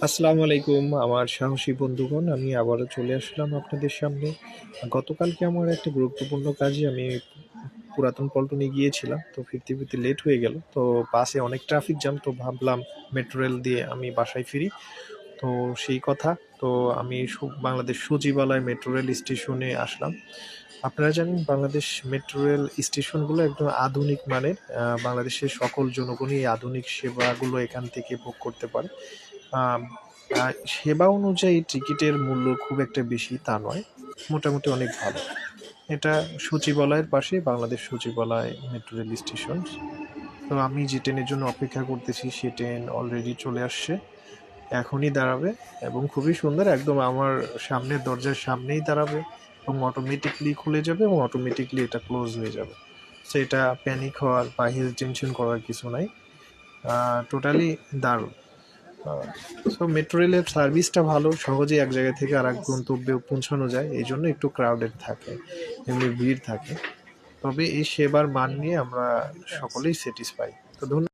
আসসালামু আলাইকুম আমার সাহসী বন্ধুগণ, আমি আবারও চলে আসলাম আপনাদের সামনে। গতকালকে আমার একটা গুরুত্বপূর্ণ কাজে আমি পুরাতন পল্টনে গিয়েছিলাম, তো ফিরতে ফিরতে লেট হয়ে গেল। তো বাসে অনেক ট্রাফিক জ্যাম, তো ভাবলাম মেট্রো রেল দিয়ে আমি বাসায় ফিরি। তো সেই কথা, তো আমি বাংলাদেশ সচিবালয় মেট্রো রেল স্টেশনে আসলাম। আপনারা জানেন বাংলাদেশ মেট্রো রেল স্টেশনগুলো একদম আধুনিক মানের। বাংলাদেশের সকল জনগণই এই আধুনিক সেবাগুলো এখান থেকে ভোগ করতে পারে। আম সেবা অনুযায়ী টিকিটের মূল্য খুব একটা বেশি তা নয়। মোটামুটি অনেক ভালো। এটা সচিবালয়ের পাশে বাংলাদেশ সচিবালয় মেট্রো রেল স্টেশন। তো আমি যে ট্রেনের জন্য অপেক্ষা করতেছি সে ট্রেন অলরেডি চলে আসছে। এখনই দাঁড়াবে এবং খুবই সুন্দর, একদম আমার সামনের দরজার সামনেই দাঁড়াবে এবং অটোমেটিকলি খুলে যাবে এবং অটোমেটিকলি এটা ক্লোজ হয়ে যাবে। সো এটা প্যানিক হওয়ার বা হেজিটেনশন করার কিছু নাই। টোটালি দারুণ। সো মেট্রো রেলের সার্ভিসটা ভালো, সহজে এক জায়গা থেকে আর এক গন্তব্যে পৌঁছানো যায়, এই জন্য একটু ক্রাউডেড থাকে, এমনি ভিড় থাকে। তবে এই সেবার মান নিয়ে আমরা সকলেই স্যাটিসফাই। তো ধন্যবাদ।